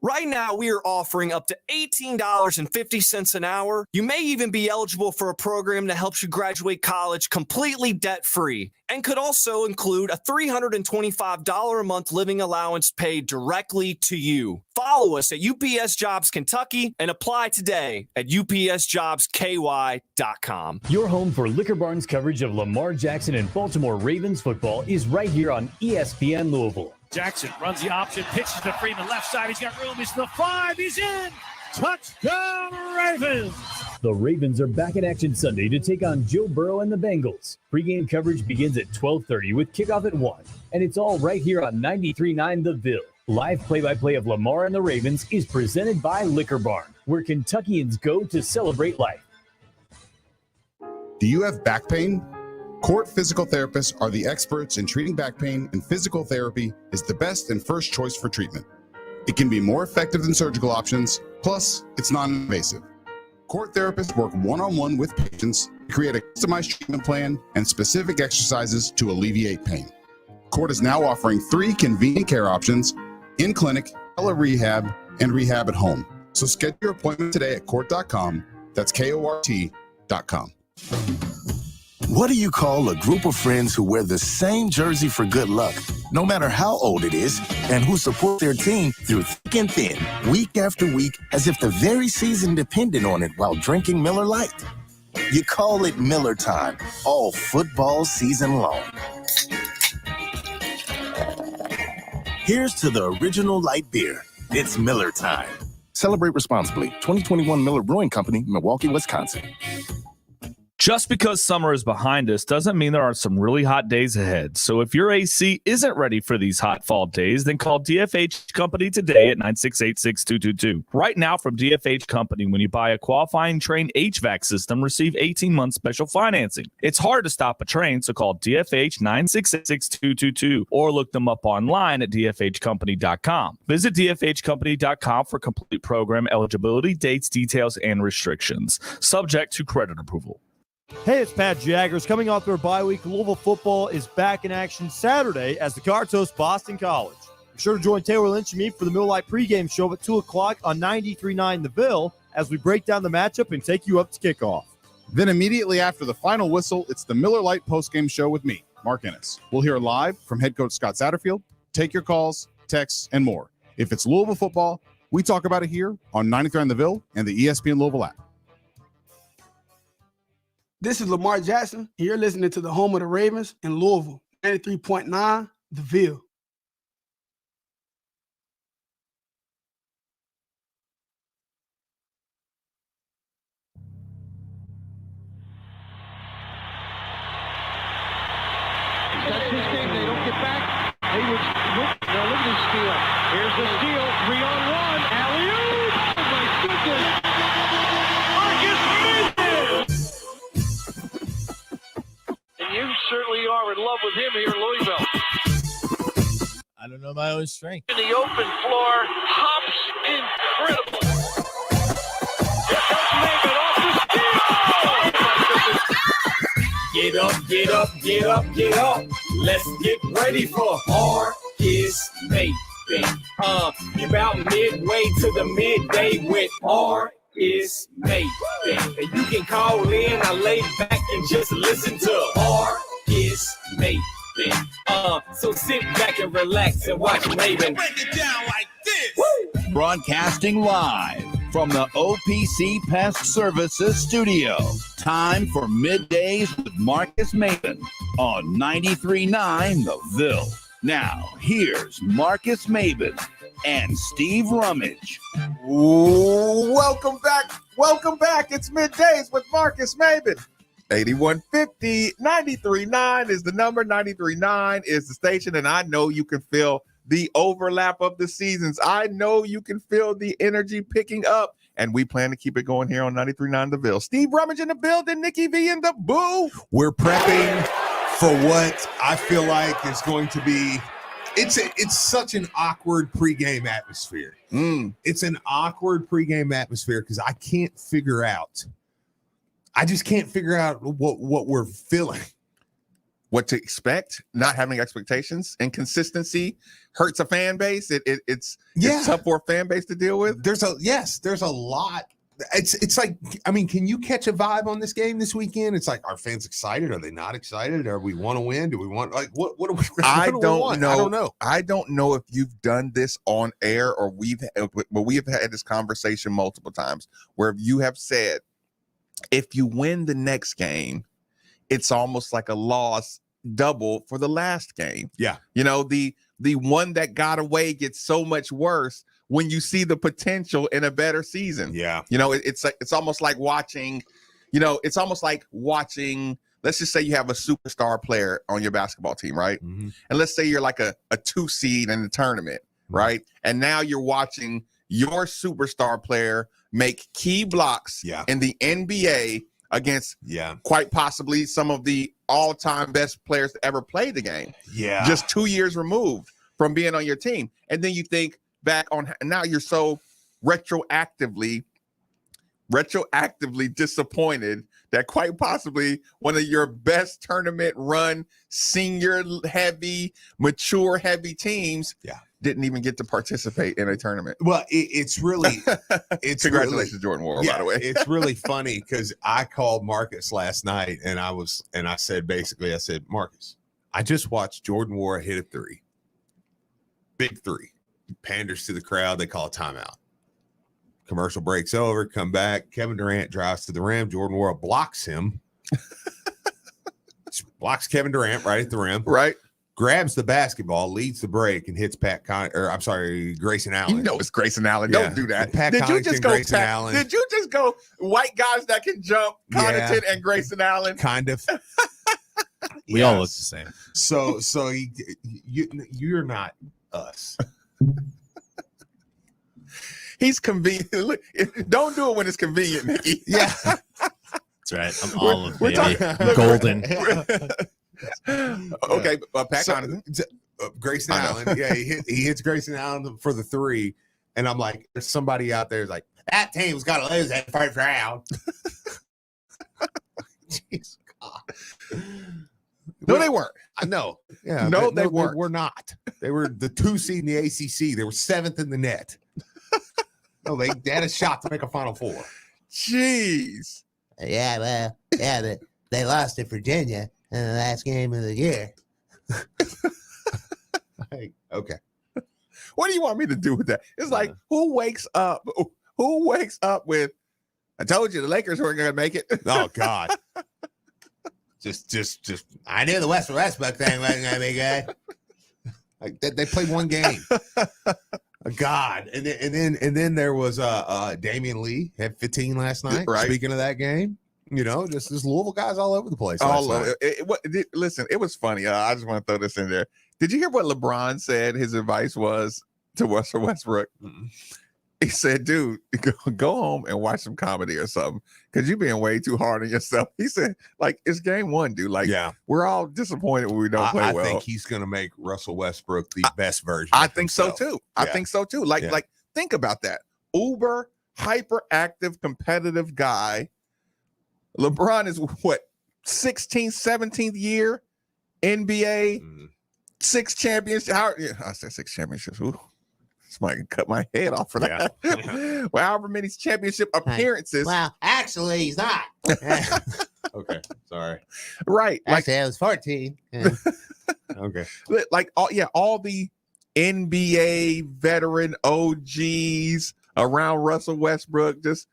Right now, we are offering up to $18.50 an hour. You may even be eligible for a program that helps you graduate college completely debt-free and could also include a $325 a month living allowance paid directly to you. Follow us at UPS Jobs Kentucky and apply today at upsjobsky.com. Your home for Liquor Barn's coverage of Lamar Jackson and Baltimore Ravens football is right here on ESPN Louisville. Jackson runs the option, pitches to Freeman, left side. He's got room. He's to the 5. He's in. Touchdown, Ravens. The Ravens are back in action Sunday to take on Joe Burrow and the Bengals. Pre-game coverage begins at 12:30 with kickoff at 1. And it's all right here on 93.9 The Ville. Live play-by-play of Lamar and the Ravens is presented by Liquor Barn, where Kentuckians go to celebrate life. Do you have back pain? Court Physical Therapists are the experts in treating back pain, and physical therapy is the best and first choice for treatment. It can be more effective than surgical options, plus it's non-invasive. Court therapists work one-on-one with patients to create a customized treatment plan and specific exercises to alleviate pain. Court is now offering 3 convenient care options: in-clinic, tele-rehab, and rehab at home. So schedule your appointment today at court.com. That's KORT.com. What do you call a group of friends who wear the same jersey for good luck, no matter how old it is, and who support their team through thick and thin, week after week, as if the very season depended on it while drinking Miller Lite? You call it Miller Time, all football season long. Here's to the original light beer. It's Miller Time. Celebrate responsibly. 2021 Miller Brewing Company, Milwaukee, Wisconsin. Just because summer is behind us doesn't mean there aren't some really hot days ahead. So if your AC isn't ready for these hot fall days, then call DFH Company today at 968-6222. Right now from DFH Company, when you buy a qualifying Trane HVAC system, receive 18-month special financing. It's hard to stop a train, so call DFH 968-6222 or look them up online at dfhcompany.com. Visit dfhcompany.com for complete program eligibility, dates, details, and restrictions. Subject to credit approval. Hey, it's Pat Jaggers. Coming off their bye week, Louisville football is back in action Saturday as the Cards host Boston College. Be sure to join Taylor Lynch and me for the Miller Lite pregame show at 2 o'clock on 93.9 The Ville as we break down the matchup and take you up to kickoff. Then immediately after the final whistle, it's the Miller Lite postgame show with me, Mark Ennis. We'll hear live from head coach Scott Satterfield, take your calls, texts, and more. If it's Louisville football, we talk about it here on 93.9 The Ville and the ESPN Louisville app. This is Lamar Jackson, and you're listening to the home of the Ravens in Louisville, 93.9 The Ville. That's his game. They don't get back. Hayward's look at the steal. Here's the steal. 3-on-1. Alley-oop. Oh, my goodness. Marques Maybin. And you certainly are in love with him here in Louisville. I don't know my own strength. In the open floor, hops incredible. Here comes Maybin off the steal. Get up, get up, get up, get up. Let's get ready for Marques Maybin. You're about midway to the midday with Marques Maybin. And you can call in, I lay back and just listen to Marques Maybin. So sit back and relax and watch Maybin. Break it down like this. Woo! Broadcasting live from the OPC Pest Services studio. Time for Middays with Marques Maybin on 93.9 The Ville. Now, here's Marques Maybin and Steve Rummage. Ooh, welcome back. Welcome back. It's Middays with Marques Maybin. 8150 93.9 is the number. 93.9 is the station, and I know you can feel the overlap of the seasons. I know you can feel the energy picking up, and we plan to keep it going here on 93.9 The Ville. Steve Rummage in the building, Nikki V in the booth. We're prepping for what I feel like is going to be it's such an awkward pregame atmosphere. It's an awkward pregame atmosphere because I just can't figure out what we're feeling. what to expect, not having expectations, and consistency hurts a fan base. It's tough for a fan base to deal with. There's a lot. It's like, I mean, can you catch a vibe on this game this weekend? It's like, are fans excited? Are they not excited? Are we want to win? Do we want, like, what do we know. I don't know. I don't know if you've done this on air or we have had this conversation multiple times where you have said, if you win the next game, it's almost like a loss double for the last game. Yeah. You know, the one that got away gets so much worse when you see the potential in a better season. Yeah. You know, it's almost like watching, let's just say you have a superstar player on your basketball team, right? Mm-hmm. And let's say you're like a 2 seed in the tournament, right? And now you're watching your superstar player make key blocks in the NBA against quite possibly some of the all-time best players to ever play the game. Yeah. Just 2 years removed from being on your team. And then you think back on, now you're so retroactively disappointed that quite possibly one of your best tournament run, senior heavy, mature heavy teams didn't even get to participate in a tournament. Well, it's really, congratulations, Jordan Woah, by the way. It's really funny because I called Marques last night and I said, Marques, I just watched Jordan Woah hit a 3. Big 3. Panders to the crowd. They call a timeout. Commercial breaks over. Come back. Kevin Durant drives to the rim. Jordan Woah blocks him. Blocks Kevin Durant right at the rim. Right. Grabs the basketball, leads the break, and hits Grayson Allen. You know it's Grayson Allen. Yeah. Don't do that. Did you just go white guys that can jump, Connaughton and Grayson Allen? Kind of. We all look the same. So you're not us. He's convenient. Look, don't do it when it's convenient, Nicky. Yeah. That's right. I'm olive, baby. Golden. Okay, Pat Connaughton. Grayson Allen. Yeah, he hits Grayson Allen for the 3. And I'm like, there's somebody out there who's like, that team's got to lose that first round. Jeez, God. No, they weren't. I know. Yeah. No, they weren't. They were not. They were the 2 seed in the ACC. They were 7th in the net. No, they had a shot to make a Final Four. Jeez. Yeah, they lost to Virginia in the last game of the year. Okay. What do you want me to do with that? It's like, who wakes up with, I told you the Lakers weren't going to make it. Oh, God. Just I knew the Westbrook thing wasn't going to be good. Like they played one game. God. And then there was Damian Lee had 15 last night. Right. Speaking of that game, just Louisville guys all over the place. Listen, it was funny. I just want to throw this in there. Did you hear what LeBron said his advice was to Russell Westbrook? Mm-hmm. He said, dude, go home and watch some comedy or something because you're being way too hard on yourself. He said, like, it's game 1, dude. Like, we're all disappointed when we don't play well. I think he's going to make Russell Westbrook the best version. I think so, too. I think so, too. Like, think about that. Uber, hyperactive, competitive guy. LeBron is what, 16th, 17th year NBA, 6 championships. I said 6 championships. Ooh. Somebody can cut my head off for that. Yeah. Well, however many championship appearances. Well, actually, he's not. Okay, sorry. Right. Actually, I was 14. Yeah. Okay. Like, all the NBA veteran OGs around Russell Westbrook, just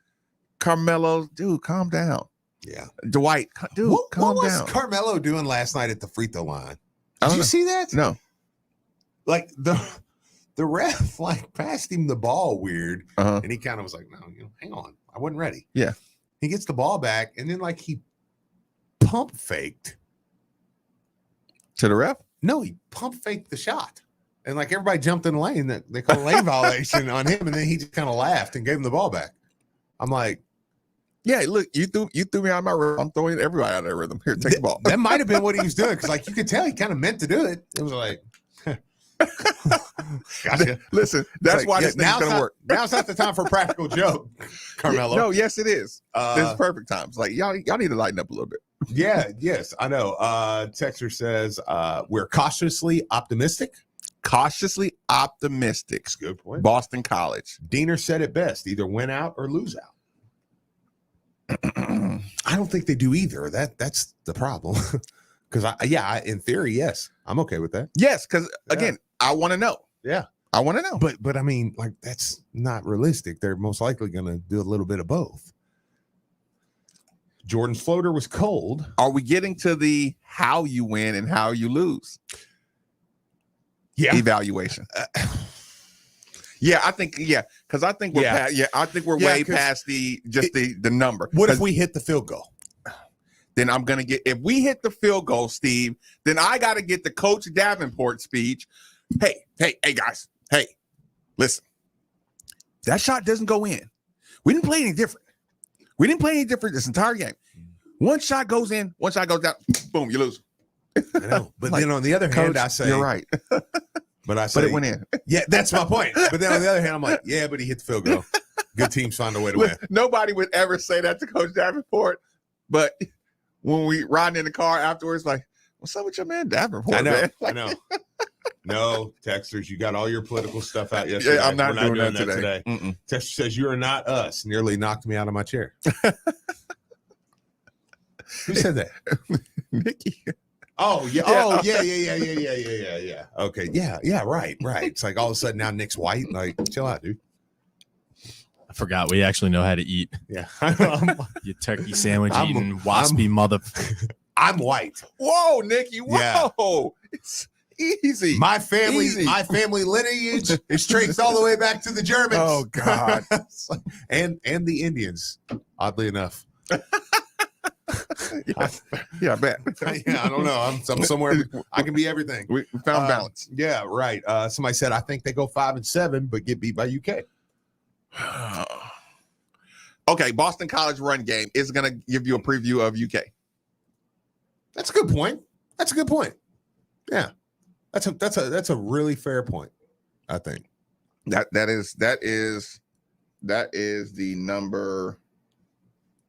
Carmelo, dude, calm down. Yeah. Dwight, dude, calm down. What was Carmelo doing last night at the free throw line? Did you see that? No. Like, the ref passed him the ball weird, and he kind of was like, "No, hang on, I wasn't ready." Yeah, he gets the ball back, and then he pump faked to the ref. No, he pump faked the shot, and everybody jumped in the lane. That they called a lane violation on him, and then he just kind of laughed and gave him the ball back. I'm like, "Yeah, look, you threw me out of my rhythm. I'm throwing everybody out of their rhythm. Here, take the ball." That might have been what he was doing because, you could tell he kind of meant to do it. It was like. Gotcha. Listen, that's why this thing's gonna work. Now's not the time for a practical joke, Carmelo. No, yes, it is. This is perfect times. Like y'all need to lighten up a little bit. Yes, I know. Texter says we're cautiously optimistic. Cautiously optimistic. That's a good point. Boston College. Diener said it best: either win out or lose out. I don't think they do either. That's the problem. Because in theory, yes, I'm okay with that. Yes, because again, I want to know. Yeah, I want to know. But I mean, like, that's not realistic. They're most likely going to do a little bit of both. Jordan's floater was cold. Are we getting to the how you win and how you lose? Yeah, evaluation. I think because I think we're way past the number. What if we hit the field goal? Then I'm gonna get, if we hit the field goal, Steve, then I got to get the Coach Davenport speech. Hey guys, hey, listen, that shot doesn't go in. We didn't play any different. We didn't play any different this entire game. One shot goes in, one shot goes down, boom, you lose. I know, but then on the other hand, I say you're right. But I say, but it went in. Yeah, that's my point. But then on the other hand, I'm like, yeah, but he hit the field goal. Good teams find a way to win. Nobody would ever say that to Coach Davenport. But when we riding in the car afterwards, like, what's up with your man Davenport? I know, man? I know. No, Texters, you got all your political stuff out yesterday. Yeah, I'm not doing that today. Texter says, you are not us. Nearly knocked me out of my chair. Who said that? Nikki. Oh, yeah. Oh, yeah. Okay. Yeah, right. It's like all of a sudden now Nick's white. Like, chill out, dude. I forgot we actually know how to eat. Yeah. You turkey sandwich eating waspy mother. I'm white. Whoa, Nikki. Whoa. Yeah. It's easy. My family lineage is traced all the way back to the Germans. Oh, God. and the Indians, oddly enough. Yeah, I bet. Yeah, I don't know. I'm somewhere. I can be everything. We found balance. Yeah, right. Somebody said I think they go 5-7, but get beat by UK. Okay, Boston College run game is going to give you a preview of UK. That's a good point. Yeah, that's a really fair point. I think that is the number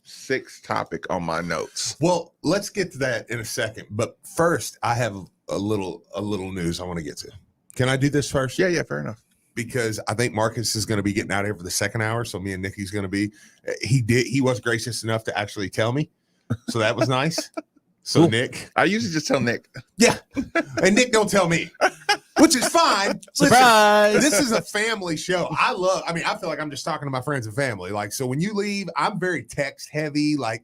6 topic on my notes. Well, let's get to that in a second. But first, I have a little news I want to get to. Can I do this first? Yeah, fair enough. Because I think Marques is going to be getting out of here for the second hour. So me and Nikki's going to be. He was gracious enough to actually tell me. So that was nice. So cool. Nick, I usually just tell Nick. Yeah, and Nick don't tell me, which is fine. Surprise! Listen, this is a family show. I feel like I'm just talking to my friends and family. Like, so when you leave, I'm very text heavy. Like,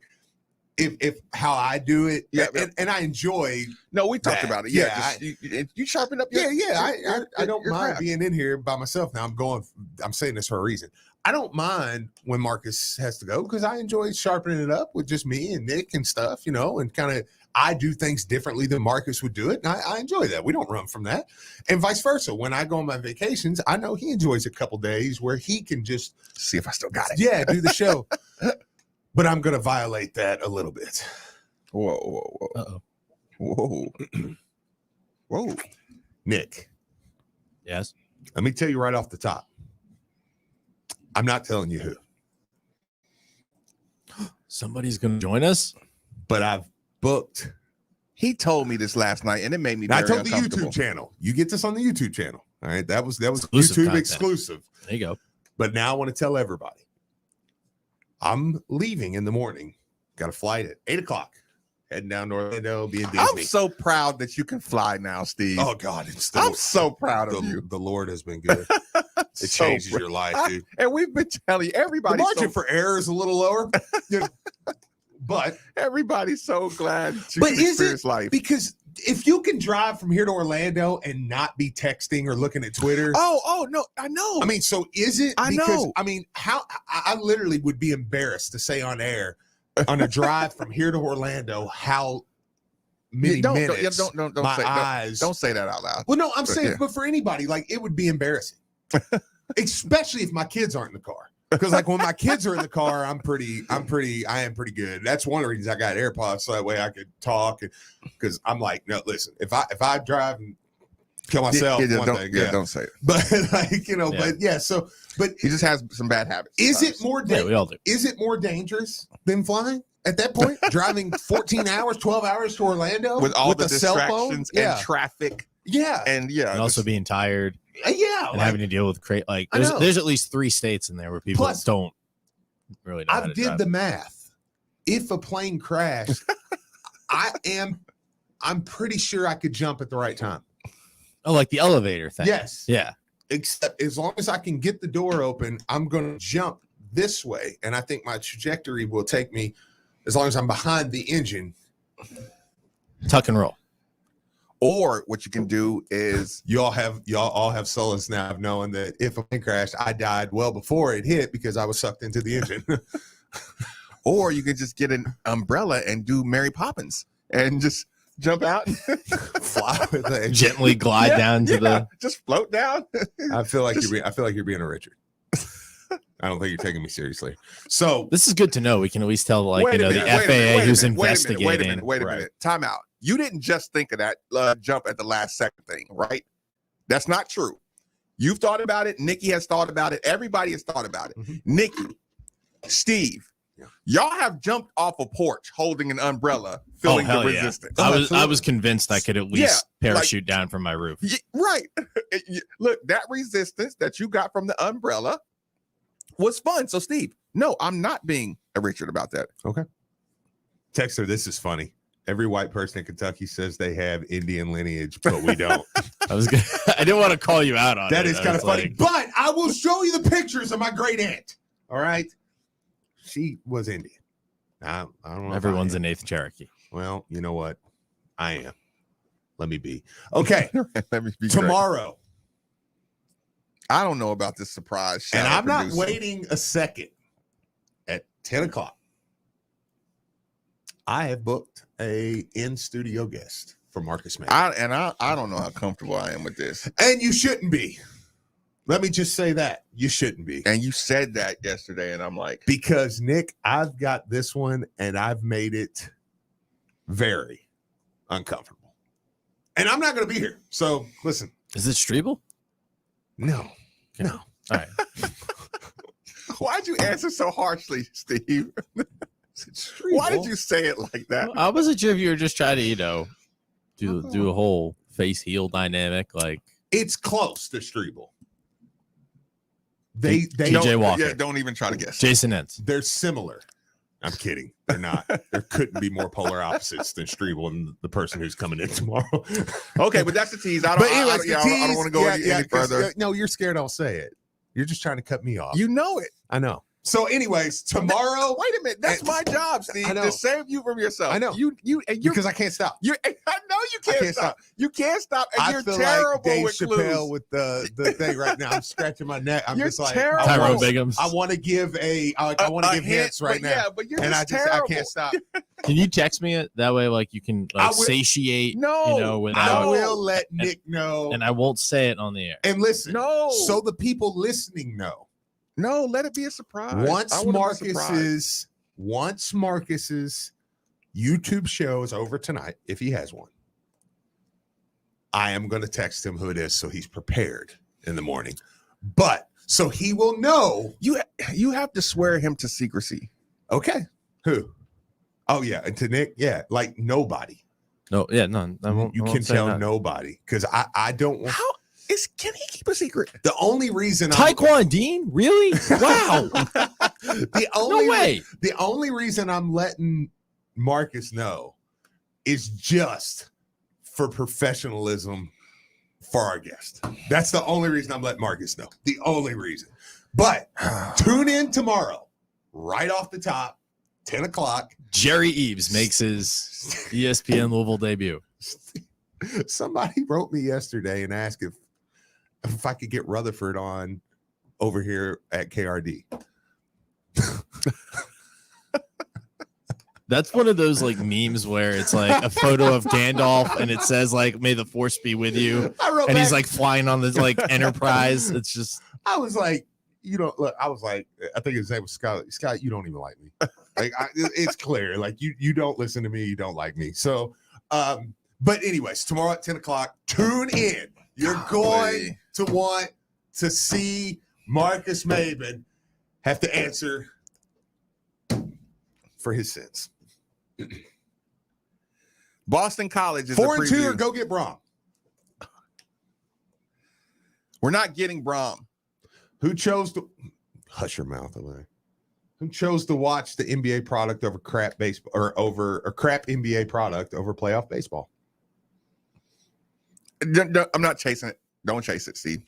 if how I do it, and I enjoy. No, we talked about it. Yeah, you sharpen up. I don't mind craft. being in here by myself. Now I'm saying this for a reason. I don't mind when Marques has to go because I enjoy sharpening it up with just me and Nick and stuff, and kind of I do things differently than Marques would do it. And I enjoy that. We don't run from that. And vice versa. When I go on my vacations, I know he enjoys a couple days where he can just see if I still got it. Yeah, do the show. But I'm going to violate that a little bit. Whoa. Uh-oh. Whoa. Nick. Yes. Let me tell you right off the top. I'm not telling you who. Somebody's going to join us? But I've booked. He told me this last night, and it made me I very told the uncomfortable. YouTube channel. You get this on the YouTube channel. All right. That was Exclusive YouTube content. exclusive. There you go. But now I want to tell everybody. I'm leaving in the morning. Got a flight at 8:00. Heading down to Orlando, being Disney. I'm so proud that you can fly now, Steve. Oh God, I'm so proud of you. The Lord has been good. It So changes your life, dude. And we've been telling you, The everybody. margin for error is a little lower, but Everybody's so glad you But can is experience it life. because if you can drive from here to Orlando and not be texting or looking at Twitter? Oh no, I know. I mean, so is it? I Because, know. I mean, how I literally would be embarrassed to say on air on a drive from here to Orlando how many minutes don't my say, eyes. don't say that out loud. Well, no, I'm saying, yeah. but for anybody, like it would be embarrassing, especially if my kids aren't in the car. Because like when my kids are in the car, I am pretty good. That's one of the reasons I got AirPods so that way I could talk. Because I'm like, no, listen, if I drive Kill myself. Don't say it. But but he just has some bad habits. Is it more? we all do. Is it more dangerous than flying at that point? Driving 14 hours, 12 hours to Orlando with all the a cell phone? distractions and traffic. Yeah, and also being tired. And having to deal with there's at least 3 states in there where people don't really know how to drive. The math. If a plane crashed, I'm pretty sure I could jump at the right time. Oh, like the elevator thing. Yes. Yeah. Except as long as I can get the door open, I'm going to jump this way, and I think my trajectory will take me as long as I'm behind the engine. Tuck and roll. Or what you can do is y'all all have solace now of knowing that if a plane crashed, I died well before it hit because I was sucked into the engine. Or you could just get an umbrella and do Mary Poppins and just jump out and fly with it. Gently glide down to the just float down. I feel like you're being a Richard. I don't think you're taking me seriously. So this is good to know. We can at least tell the FAA who's investigating. Wait a minute. Time out. You didn't just think of that jump at the last second thing, right? That's not true. You've thought about it. Nikki has thought about it. Everybody has thought about it. Mm-hmm. Nikki, Steve, y'all have jumped off a porch holding an umbrella, feeling the resistance. I was convinced I could at least parachute down from my roof. Right. Look, that resistance that you got from the umbrella was fun. So, Steve, no, I'm not being a Richard about that. Okay. Texter, this is funny. Every white person in Kentucky says they have Indian lineage, but we don't. I didn't want to call you out on that. That is kind of funny, but I will show you the pictures of my great aunt. All right. She was Indian. I don't know. Everyone's an 8th Cherokee. Well, you know what? I am. Let me be. Okay. Let me be tomorrow. Great. I don't know about this surprise. And I'm not waiting a second. At 10 o'clock, I have booked a in-studio guest for Marques Maybin. I don't know how comfortable I am with this. And you shouldn't be. Let me just say that. You shouldn't be. And you said that yesterday, and I'm like. Because, Nick, I've got this one, and I've made it very uncomfortable. And I'm not going to be here. So, listen. Is it Streeble? No. Okay. No. All right. Why'd you answer so harshly, Steve? Why did you say it like that? I wasn't sure if you were just trying to, do a whole face heel dynamic. Like it's close to Streeble. They TJ Walker. Yeah, don't even try to guess. Jason Entz. They're similar. I'm kidding. They're not. There couldn't be more polar opposites than Streeble and the person who's coming in tomorrow. Okay, but that's the tease. I don't want to go any further. No, you're scared I'll say it. You're just trying to cut me off. You know it. I know. So, anyways, tomorrow. Wait a minute. That's my job, Steve. To save you from yourself. I know. Because I can't stop. I know you can't stop. You can't stop. And you're terrible like Dave with Chappelle clues. with the thing right now. I'm scratching my neck. I'm just like terrible. Tyrone Biggums. I want to give I want to give hints right now. Yeah, but you're terrible. I can't stop. Can you text me it that way? Like you can satiate. Without. I will let Nick know, and I won't say it on the air. And listen, so the people listening know. No, let it be a surprise. Once Marcus's YouTube show is over tonight, if he has one, I am going to text him who it is so he's prepared in the morning. But so he will know. You have to swear him to secrecy. Okay. Who? Oh yeah, and to Nick, yeah, like nobody. No, yeah, no. I won't, you I can won't say tell that. nobody because I don't want. Can he keep a secret? The only reason Taekwon Dean? Really? Wow. No way. The only reason I'm letting Marques know is just for professionalism for our guest. That's the only reason I'm letting Marques know. The only reason. But tune in tomorrow, right off the top, 10 o'clock. Jerry Eves makes his ESPN Louisville debut. Somebody wrote me yesterday and asked if I could get Rutherford on over here at KRD. That's one of those like memes where it's like a photo of Gandalf and it says like "May the Force be with you," and he's like flying on this like Enterprise. It's just. I was like, look. I was like, I think his name was Scott. Scott, you don't even like me. Like it's clear. Like you don't listen to me. You don't like me. So, but anyways, tomorrow at 10 o'clock, tune in. You're going to want to see Marques Maybin have to answer for his sins. Boston College is 4-2 or go get Brom. We're not getting Brom. Who chose to hush your mouth over there? Who chose to watch the NBA product over crap baseball or crap NBA product over playoff baseball? I'm not chasing it. Don't chase it, Steve.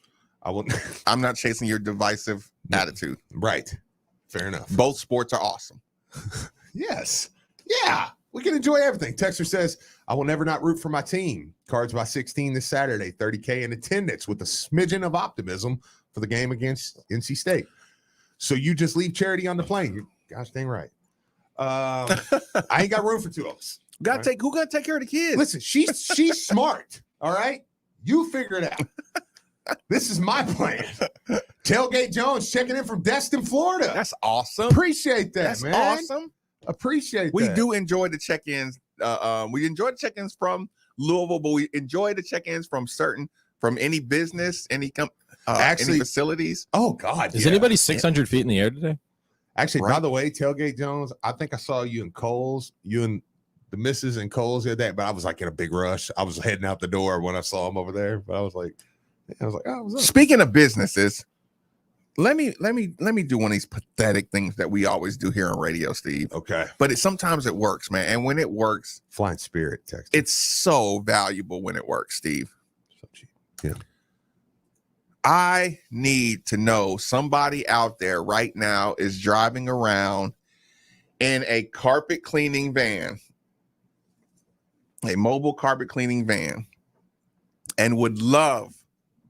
I will. I'm not chasing your divisive attitude. Right. Fair enough. Both sports are awesome. Yes. Yeah. We can enjoy everything. Texter says, I will never not root for my team. Cards by 16 this Saturday, 30K in attendance with a smidgen of optimism for the game against NC State. So you just leave Charity on the plane. You're gosh dang right. I ain't got room for two of us. Who got to take care of the kids? Listen, she's smart. All right. You figure it out. This is my plan. Tailgate Jones checking in from Destin, Florida. That's awesome. Appreciate that, That's man. awesome. Appreciate We that. do enjoy the check-ins. We enjoy the check-ins from Louisville, but we enjoy the check-ins from any business, any facilities. Oh God. Is anybody 600 feet in the air today? Actually, by the way, Tailgate Jones, I think I saw you and Coles, you and the missus and Coles the other day, but I was like in a big rush. I was heading out the door when I saw him over there, but I was like, oh, what's up? Speaking of businesses, let me do one of these pathetic things that we always do here on radio, Steve. Okay. But sometimes it works, man. And when it works, Flying Spirit text. It's so valuable when it works, Steve. So cheap. Yeah. I need to know somebody out there right now is driving around in a carpet cleaning van, a mobile carpet cleaning van, and would love.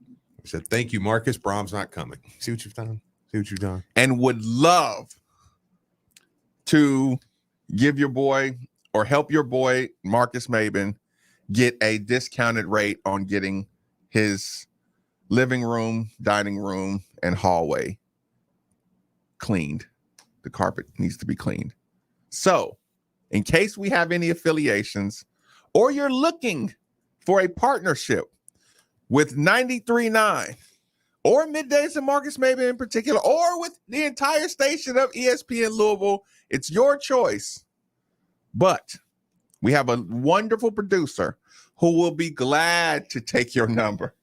I said, thank you, Marcus. Brom's not coming. See what you've done? See what you've done? And would love to give your boy or help your boy, Marques Maybin, get a discounted rate on getting his living room, dining room, and hallway cleaned. The carpet needs to be cleaned. So, in case we have any affiliations, or you're looking for a partnership with 93.9 or Middays and Marques Maybin in particular, or with the entire station of ESPN Louisville, it's your choice. But we have a wonderful producer who will be glad to take your number.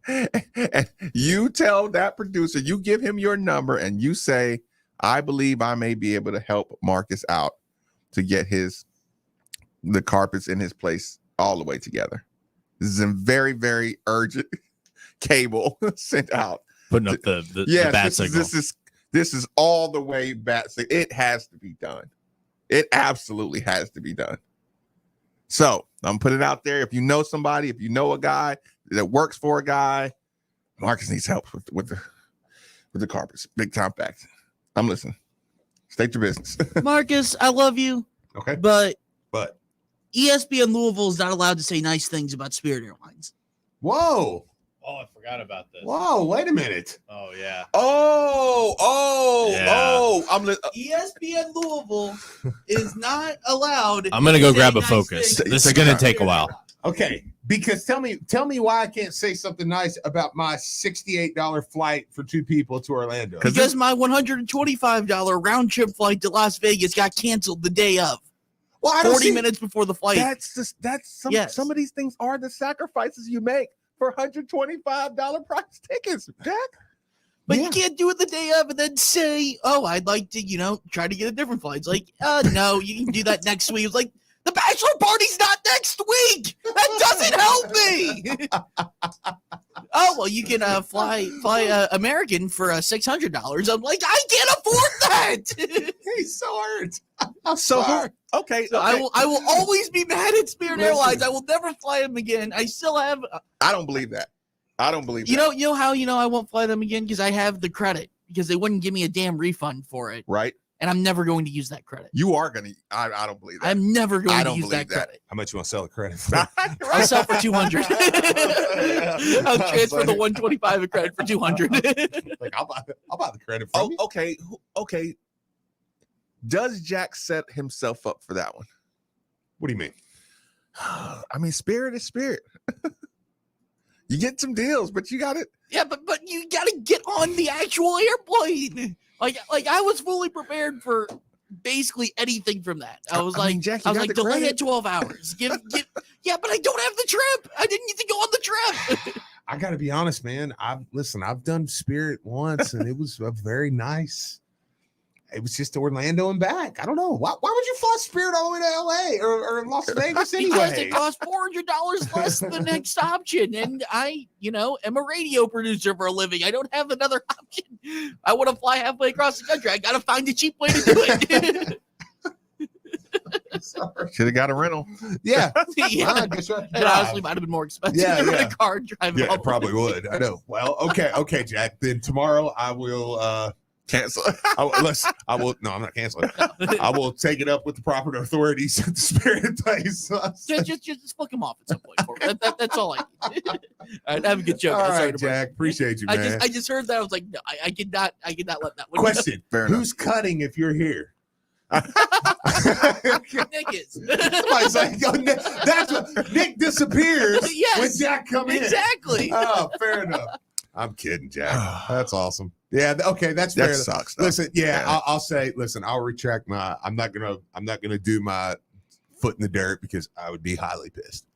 And you tell that producer, you give him your number and you say, I believe I may be able to help Marcus out to get the carpets in his place all the way together. This is a very, very urgent cable sent out. Putting up the bat signal. This is all the way bat signal. It has to be done. It absolutely has to be done. So I'm putting it out there. If you know somebody, if you know a guy that works for a guy, Marcus needs help with the carpets. Big time facts. I'm listening. State your business. Marcus, I love you. Okay. But E ESPN Louisville is not allowed to say nice things about Spirit Airlines. Whoa. Oh, I forgot about this. Whoa, wait a minute. Oh, yeah. ESPN Louisville is not allowed. I'm going to go grab a Focus. This is going to take a while. Okay, because tell me why I can't say something nice about my $68 flight for two people to Orlando. Because my $125 round trip flight to Las Vegas got canceled the day of. Well, 40 minutes before the flight. Some of these things are the sacrifices you make for $125 price tickets, Jack. But you can't do it the day of and then say, oh, I'd like to, try to get a different flight. It's like, no, you can do that next week. It's like, the bachelor party's not next week. That doesn't help me. Oh, well, you can fly American for $600. I'm like, I can't afford that. He's so hurt. Okay. I will always be mad at Spirit Airlines. I will never fly them again. I still have. I don't believe that. I don't believe you that. know how I won't fly them again because I have the credit because they wouldn't give me a damn refund for it. Right. And I'm never going to use that credit. You are going to. I don't believe that. I'm never going to use that credit. How much you want to sell the credit? I'll sell for $200. I'll transfer the $125 of credit for $200. Like I'll buy the credit from you. Okay. Does Jack set himself up for that one? What do you mean? I mean, Spirit is Spirit. You get some deals, but you got it. Yeah, but you got to get on the actual airplane. Like I was fully prepared for basically anything from that. I was like, Jack, delay it 12 hours. Yeah, but I don't have the trip. I didn't need to go on the trip. I got to be honest, man. I've done Spirit once, and it was a very nice. It was just Orlando and back. I don't know. Why would you fly Spirit all the way to LA or Las Vegas anyway? Because it costs $400 less than the next option. And I, am a radio producer for a living. I don't have another option. I want to fly halfway across the country. I got to find a cheap way to do it. Should have got a rental. Yeah. Yeah. It honestly might have been more expensive to rent a car and drive. Yeah, it probably would. I know. Well, okay, Jack. Then tomorrow I will cancel. I will. No, I'm not canceling. I will take it up with the proper authorities at the Spirit place. Just fuck him off at some point. For me. That's all I need. All right, have a good joke. All right, Jack. Appreciate you, man. I just heard that. I was like, no, I could not let that one. Question: Who's cutting if you're here? Nick is. Somebody's like, that's what Nick disappears when Jack comes in. Exactly. Oh, fair enough. I'm kidding, Jack. That's awesome. Yeah. Okay. That's fair. That sucks. Though. Listen. Yeah. I'll say. Listen. I'll retract my. I'm not gonna do my foot in the dirt because I would be highly pissed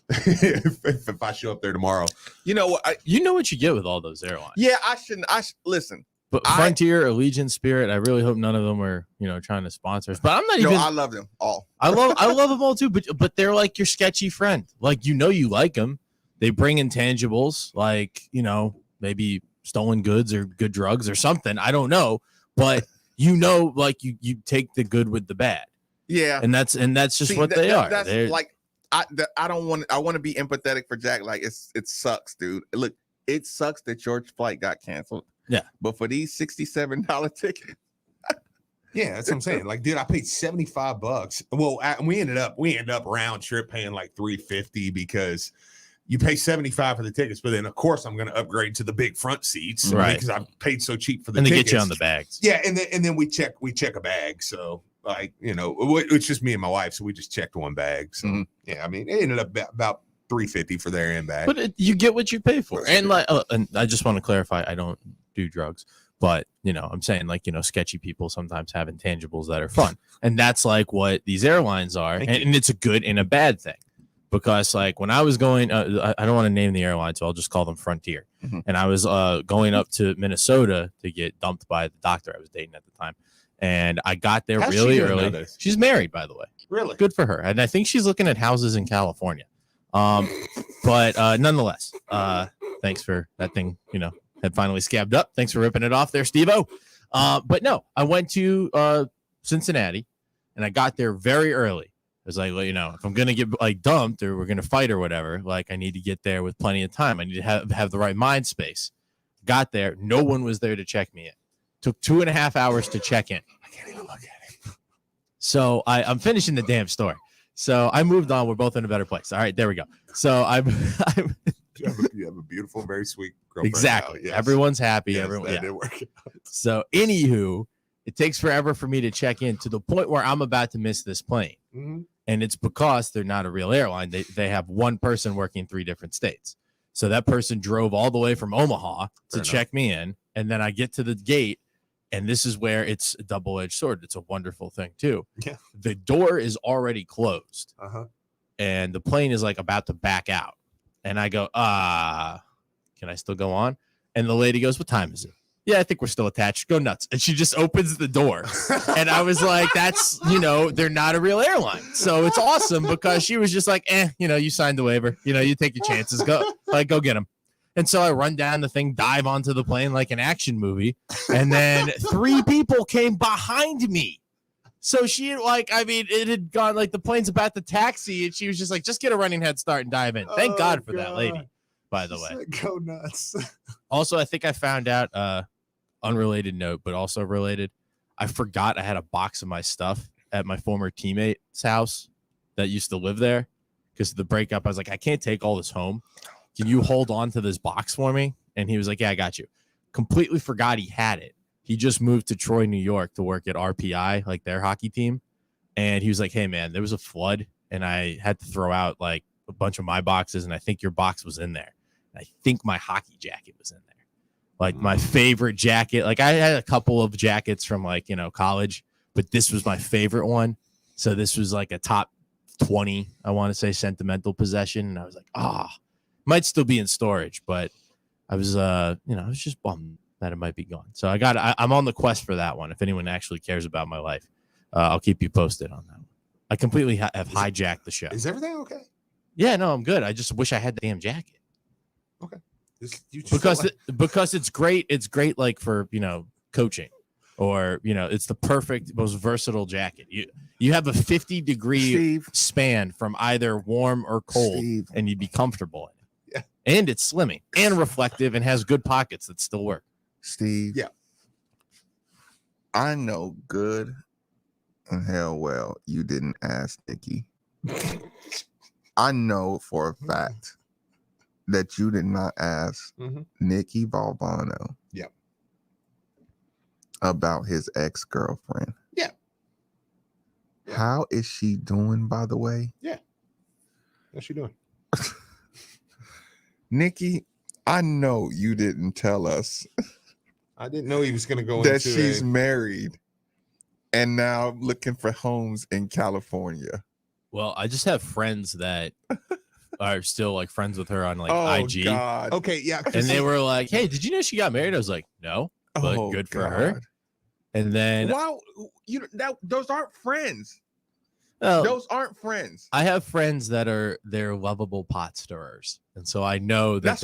if I show up there tomorrow. You know what? You know what you get with all those airlines. Yeah. I shouldn't. Listen. But Frontier, Allegiant, Spirit, I really hope none of them are, trying to sponsor us. But I'm not even. No, I love them all. I love them all too. But they're like your sketchy friend. Like you like them. They bring intangibles, like maybe stolen goods or good drugs or something. I don't know, but like you take the good with the bad. Yeah, and that's just what they are. That's like I don't want. I want to be empathetic for Jack. Like it sucks, dude. Look, it sucks that your flight got canceled. Yeah, but for these $67 tickets, yeah, that's what I'm saying. Like, dude, I paid $75. Well, we ended up round trip paying like $350 because you pay $75 for the tickets, but then of course I'm going to upgrade to the big front seats, right? Because I paid so cheap for the tickets. And they get you on the bags. Yeah, and then we check a bag. So like it's just me and my wife, so we just checked one bag. So yeah, I mean, it ended up about $350 for their end bag. But you get what you pay for. And like, and I just want to clarify, I don't do drugs, but I'm saying like sketchy people sometimes have intangibles that are fun, and that's like what these airlines are, and it's a good and a bad thing, because like when I was going, I don't want to name the airline, so I'll just call them Frontier, and I was going up to Minnesota to get dumped by the doctor I was dating at the time, and I got there really early. She's married, by the way. Really good for her, and I think she's looking at houses in California. But nonetheless, thanks for that thing. Had finally scabbed up. Thanks for ripping it off there, Steve-O. But no, I went to Cincinnati, and I got there very early. I was like, well, if I'm gonna get like dumped or we're gonna fight or whatever, like I need to get there with plenty of time. I need to have the right mind space. Got there, no one was there to check me in. Took 2.5 hours to check in. I can't even look at him. So I'm finishing the damn story. So I moved on. We're both in a better place. All right, there we go. So I'm you have a beautiful, very sweet girlfriend. Exactly. Yes. Everyone's happy. Yes, everyone. That did work out. So, anywho, it takes forever for me to check in to the point where I'm about to miss this plane, and it's because they're not a real airline. They have one person working 3 different states. So that person drove all the way from Omaha to check me in, and then I get to the gate, and this is where it's a double-edged sword. It's a wonderful thing too. Yeah. The door is already closed, and the plane is like about to back out. And I go, can I still go on? And the lady goes, what time is it? Yeah, I think we're still attached. Go nuts. And she just opens the door. And I was like, that's, they're not a real airline. So it's awesome because she was just like, you signed the waiver. You take your chances. Go get them. And so I run down the thing, dive onto the plane like an action movie. And then 3 people came behind me. So she it had gone like the plane's about to taxi, and she was just like, just get a running head start and dive in. Thank God for that lady, by the way. Go nuts. Also, I think I found out, unrelated note, but also related. I forgot I had a box of my stuff at my former teammate's house that used to live there because of the breakup. I was like, I can't take all this home. Can you hold on to this box for me? And he was like, yeah, I got you. Completely forgot he had it. He just moved to Troy, New York to work at RPI, like their hockey team. And he was like, hey, man, there was a flood and I had to throw out like a bunch of my boxes. And I think your box was in there. I think my hockey jacket was in there. Like my favorite jacket. Like I had a couple of jackets from like, college, but this was my favorite one. So this was like a top 20, I want to say, sentimental possession. And I was like, might still be in storage, but I was, I was just bummed that it might be gone. So I'm on the quest for that one. If anyone actually cares about my life, I'll keep you posted on that one. I completely have hijacked the show. Is everything okay? Yeah, no, I'm good. I just wish I had the damn jacket. Okay. Because it's great. It's great, like for coaching, or it's the perfect, most versatile jacket. You have a 50-degree span from either warm or cold, and you'd be comfortable in it. Yeah. And it's slimming and reflective and has good pockets that still work. Steve. Yeah. I know good and hell well you didn't ask Nikki. I know for a fact that you did not ask Nikki Valvano about his ex-girlfriend. Yeah. How is she doing, by the way? Yeah. What's she doing? Nikki, I know you didn't tell us. I didn't know he was going to go that into she's married and now looking for homes in California. Well, I just have friends that are still like friends with her on like IG. God. Okay, yeah. And they were like, "Hey, did you know she got married?" I was like, "No, but good for her." And then, wow, those aren't friends. Oh, Those aren't friends. I have friends that are they're lovable pot stirrers, and so I know that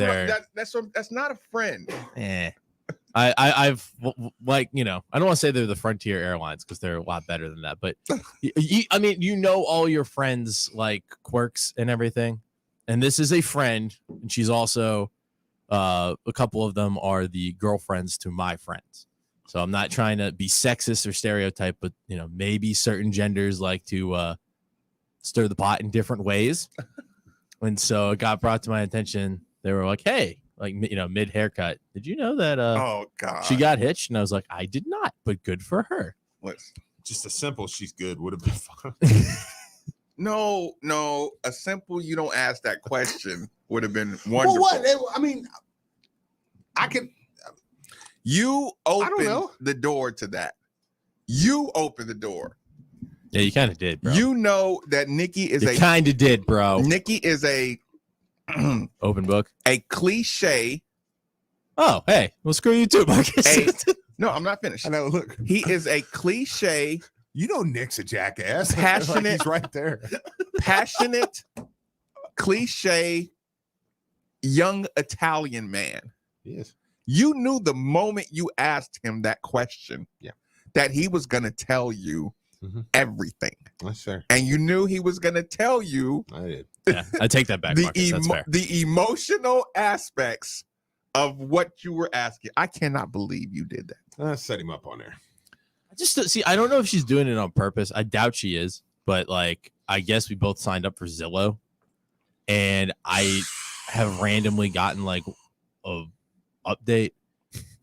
that's not a friend. I've like I don't want to say they're the Frontier Airlines because they're a lot better than that, but I mean all your friends like quirks and everything, and this is a friend, and she's also a couple of them are the girlfriends to my friends. So I'm not trying to be sexist or stereotype, but maybe certain genders like to stir the pot in different ways, and so it got brought to my attention. They were like, "Hey." Like, mid haircut. Did you know that God. she got hitched? And I was like, I did not, but good for her. What's just a simple she's good would have been fun. No, a simple you don't ask that question would have been wonderful. Well, what? I mean, I could. You opened the door to that. You opened the door. Yeah, you kind of did, bro. You know that Nikki is you kind of did, bro. Nikki is a open book, a cliche. Oh, hey, well, screw you too, Marques. No, I'm not finished. I know. Look, he is a cliche. Nick's a jackass. Passionate, he's right there. Passionate, cliche, young Italian man. He is. You knew the moment you asked him that question, that he was going to tell you everything. That's fair. And you knew he was going to tell you. I did. Yeah, I take that back, Marques. That's fair. The emotional aspects of what you were asking. I cannot believe you did that. I set him up on there. I just see. I don't know if she's doing it on purpose. I doubt she is, but like, I guess we both signed up for Zillow, and I have randomly gotten like a update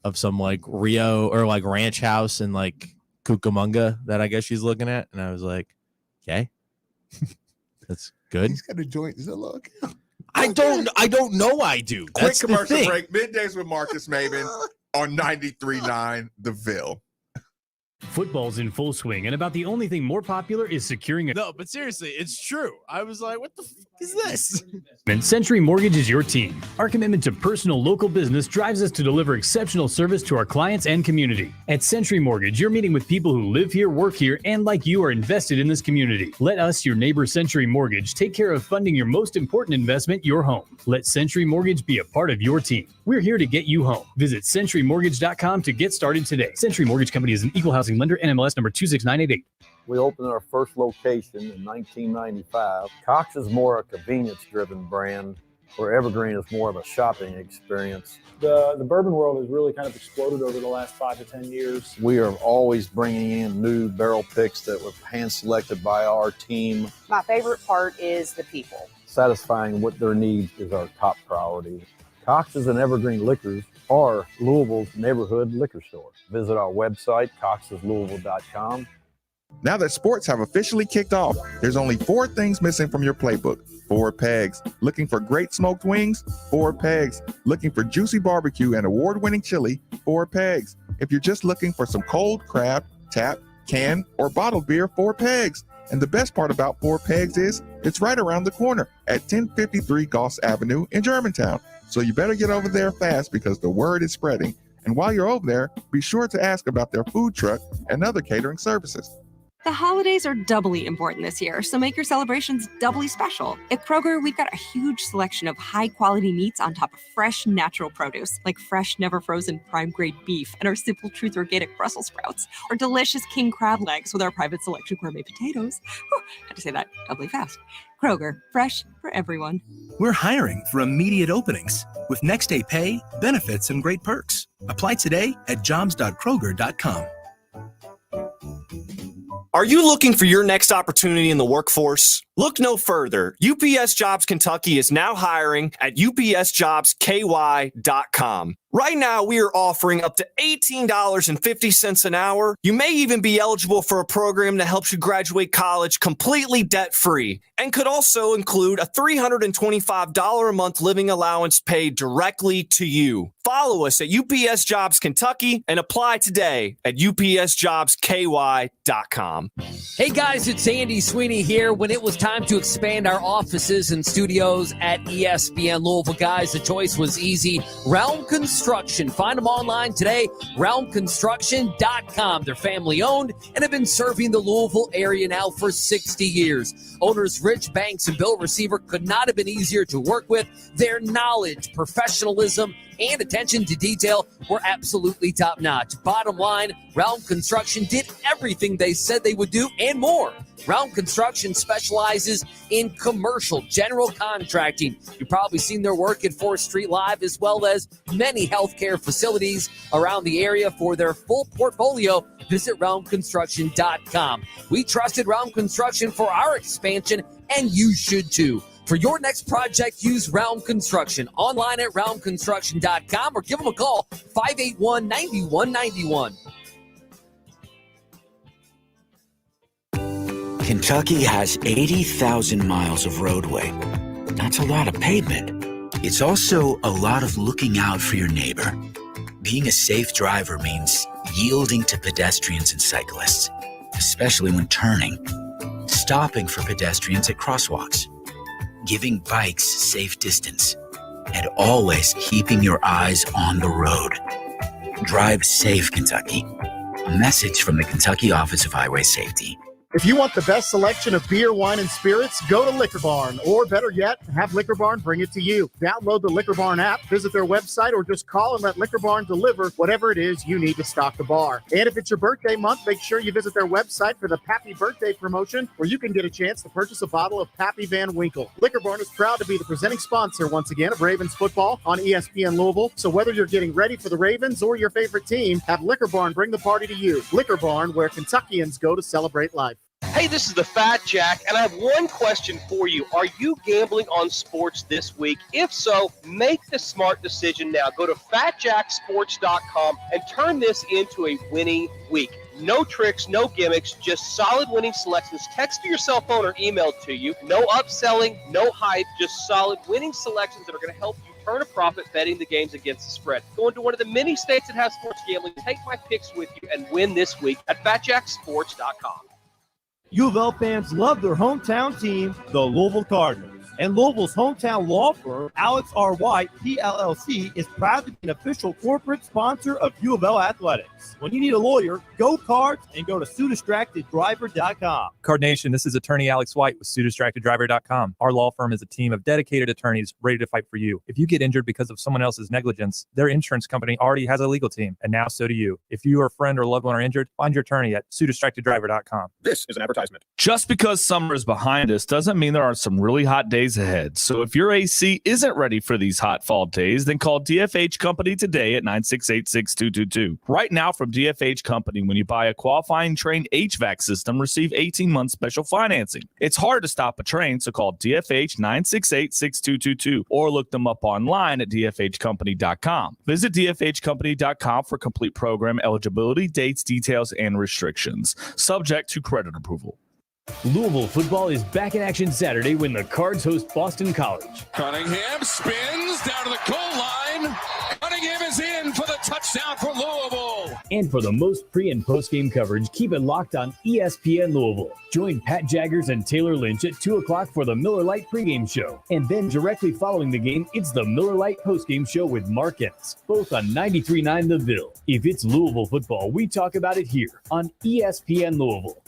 of some like Rio or like ranch house in like Cucamonga that I guess she's looking at, and I was like, okay, that's good. He's got a joint Zillow account. I don't know. I do. Quick That's commercial break. Middays with Marques Maybin on 93.9 The Ville. Football's in full swing, and about the only thing more popular is securing a... No, but seriously, it's true. I was like, what the fuck is this? Century Mortgage is your team. Our commitment to personal local business drives us to deliver exceptional service to our clients and community. At Century Mortgage, you're meeting with people who live here, work here, and like you are invested in this community. Let us, your neighbor Century Mortgage, take care of funding your most important investment, your home. Let Century Mortgage be a part of your team. We're here to get you home. Visit CenturyMortgage.com to get started today. Century Mortgage Company is an equal housing lender, NMLS number 26988. We opened our first location in 1995. Cox is more a convenience-driven brand, where Evergreen is more of a shopping experience. The bourbon world has really kind of exploded over the last 5 to 10 years. We are always bringing in new barrel picks that were hand-selected by our team. My favorite part is the people. Satisfying what their needs is our top priority. Cox's and Evergreen Liquors are Louisville's neighborhood liquor store. Visit our website, coxeslouisville.com. Now that sports have officially kicked off, there's only 4 things missing from your playbook. 4 pegs. Looking for great smoked wings? 4 pegs. Looking for juicy barbecue and award-winning chili? 4 pegs. If you're just looking for some cold crab, tap, can, or bottled beer, 4 pegs. And the best part about 4 pegs is it's right around the corner at 1053 Goss Avenue in Germantown. So you better get over there fast because the word is spreading. And while you're over there, be sure to ask about their food truck and other catering services. The holidays are doubly important this year, so make your celebrations doubly special. At Kroger, we've got a huge selection of high-quality meats on top of fresh, natural produce, like fresh, never-frozen prime-grade beef and our Simple Truth organic Brussels sprouts, or delicious king crab legs with our private selection gourmet potatoes. Whew, had to say that doubly fast. Kroger, fresh for everyone. We're hiring for immediate openings with next-day pay, benefits, and great perks. Apply today at jobs.kroger.com. Are you looking for your next opportunity in the workforce? Look no further. UPS Jobs Kentucky is now hiring at upsjobsky.com. Right now, we are offering up to $18.50 an hour. You may even be eligible for a program that helps you graduate college completely debt-free and could also include a $325 a month living allowance paid directly to you. Follow us at UPS Jobs Kentucky and apply today at upsjobsky.com. Hey guys, it's Andy Sweeney here. When it was time to expand our offices and studios at ESPN Louisville, guys, the choice was easy. Realm Construction. Find them online today, realmconstruction.com. They're family owned and have been serving the Louisville area now for 60 years. Owners Rich Banks and Bill Receiver could not have been easier to work with. Their knowledge, professionalism, and attention to detail were absolutely top-notch. Bottom line, Realm Construction did everything they said they would do and more. Realm Construction specializes in commercial general contracting. You've probably seen their work at 4th Street Live as well as many healthcare facilities around the area. For their full portfolio, visit realmconstruction.com. We trusted Realm Construction for our expansion, and you should too. For your next project, use Realm Construction. Online at realmconstruction.com or give them a call, 581-9191. Kentucky has 80,000 miles of roadway. That's a lot of pavement. It's also a lot of looking out for your neighbor. Being a safe driver means yielding to pedestrians and cyclists, especially when turning, stopping for pedestrians at crosswalks, giving bikes safe distance, and always keeping your eyes on the road. Drive safe, Kentucky. A message from the Kentucky Office of Highway Safety. If you want the best selection of beer, wine, and spirits, go to Liquor Barn. Or better yet, have Liquor Barn bring it to you. Download the Liquor Barn app, visit their website, or just call and let Liquor Barn deliver whatever it is you need to stock the bar. And if it's your birthday month, make sure you visit their website for the Pappy Birthday promotion, where you can get a chance to purchase a bottle of Pappy Van Winkle. Liquor Barn is proud to be the presenting sponsor, once again, of Ravens football on ESPN Louisville. So whether you're getting ready for the Ravens or your favorite team, have Liquor Barn bring the party to you. Liquor Barn, where Kentuckians go to celebrate life. Hey, this is the Fat Jack, and I have one question for you. Are you gambling on sports this week? If so, make the smart decision now. Go to fatjacksports.com and turn this into a winning week. No tricks, no gimmicks, just solid winning selections. Text to your cell phone or email to you. No upselling, no hype, just solid winning selections that are going to help you turn a profit betting the games against the spread. Go into one of the many states that have sports gambling. Take my picks with you and win this week at fatjacksports.com. U of L fans love their hometown team, the Louisville Cardinals. And Louisville's hometown law firm, Alex R. White, PLLC, is proud to be an official corporate sponsor of U of L Athletics. When you need a lawyer, go Cards and go to SueDistractedDriver.com. Card Nation, this is attorney Alex White with SueDistractedDriver.com. Our law firm is a team of dedicated attorneys ready to fight for you. If you get injured because of someone else's negligence, their insurance company already has a legal team, and now so do you. If you or a friend or loved one are injured, find your attorney at SueDistractedDriver.com. This is an advertisement advertisement. Just because summer is behind us doesn't mean there aren't some really hot days ahead. So if your AC isn't ready for these hot fall days, then call DFH Company today at 968-6222. Right now from DFH Company, when you buy a qualifying Trane HVAC system, receive 18-month special financing. It's hard to stop a Trane, so call DFH 968-6222 or look them up online at dfhcompany.com. Visit dfhcompany.com for complete program eligibility, dates, details, and restrictions. Subject to credit approval. Louisville football is back in action Saturday when the Cards host Boston College. Cunningham spins down to the goal line. Cunningham is in for the touchdown for Louisville. And for the most pre- and post-game coverage, keep it locked on ESPN Louisville. Join Pat Jaggers and Taylor Lynch at 2 o'clock for the Miller Lite pregame show. And then directly following the game, it's the Miller Lite postgame show with Marques, both on 93.9 The Ville. If it's Louisville football, we talk about it here on ESPN Louisville.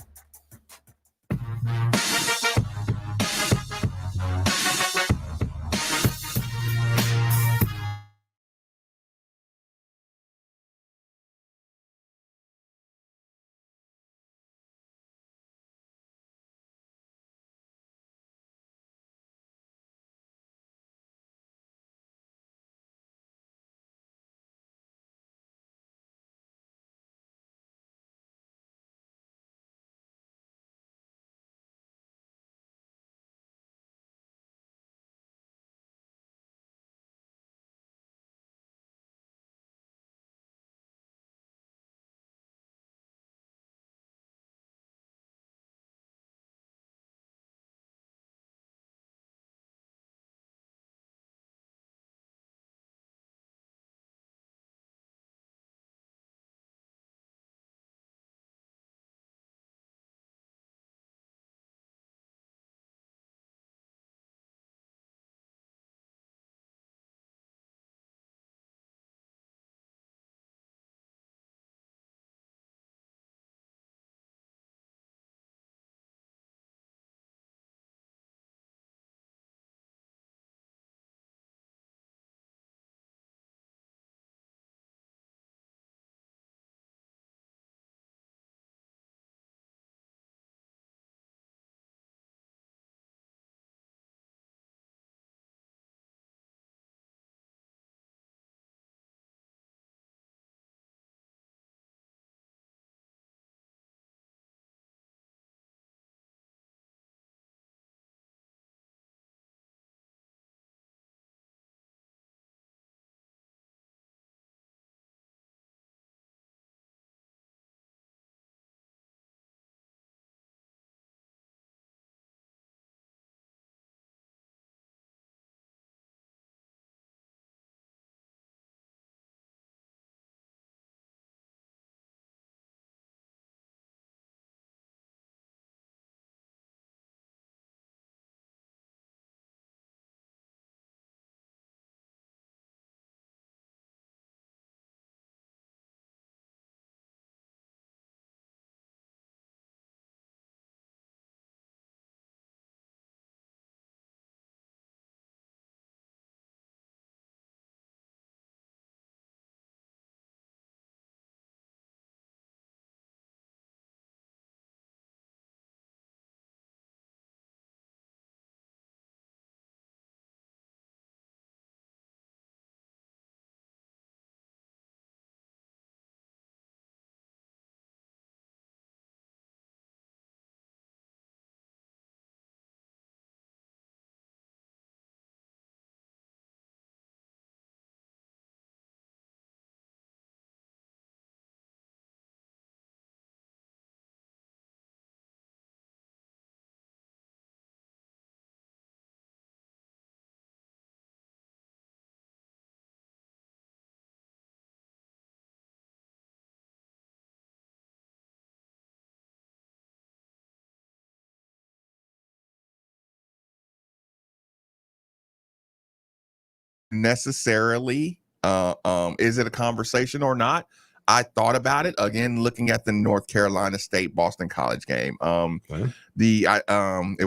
Necessarily is it a conversation or not? I thought about it again, looking at the North Carolina State Boston College game. It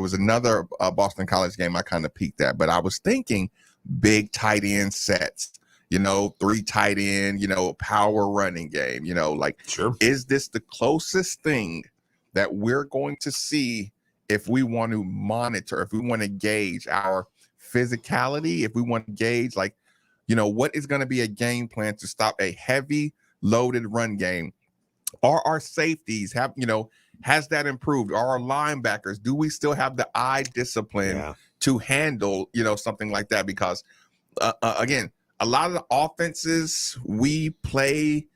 was another Boston College game I kind of peeked at, but I was thinking big tight end sets, 3 tight end, power running game, is this the closest thing that we're going to see if we want to monitor, if we want to gauge our physicality, if we want to gauge, like, what is going to be a game plan to stop a heavy loaded run game? Are our safeties has that improved? Are our linebackers, do we still have the eye discipline to handle, something like that? Because again, a lot of the offenses we play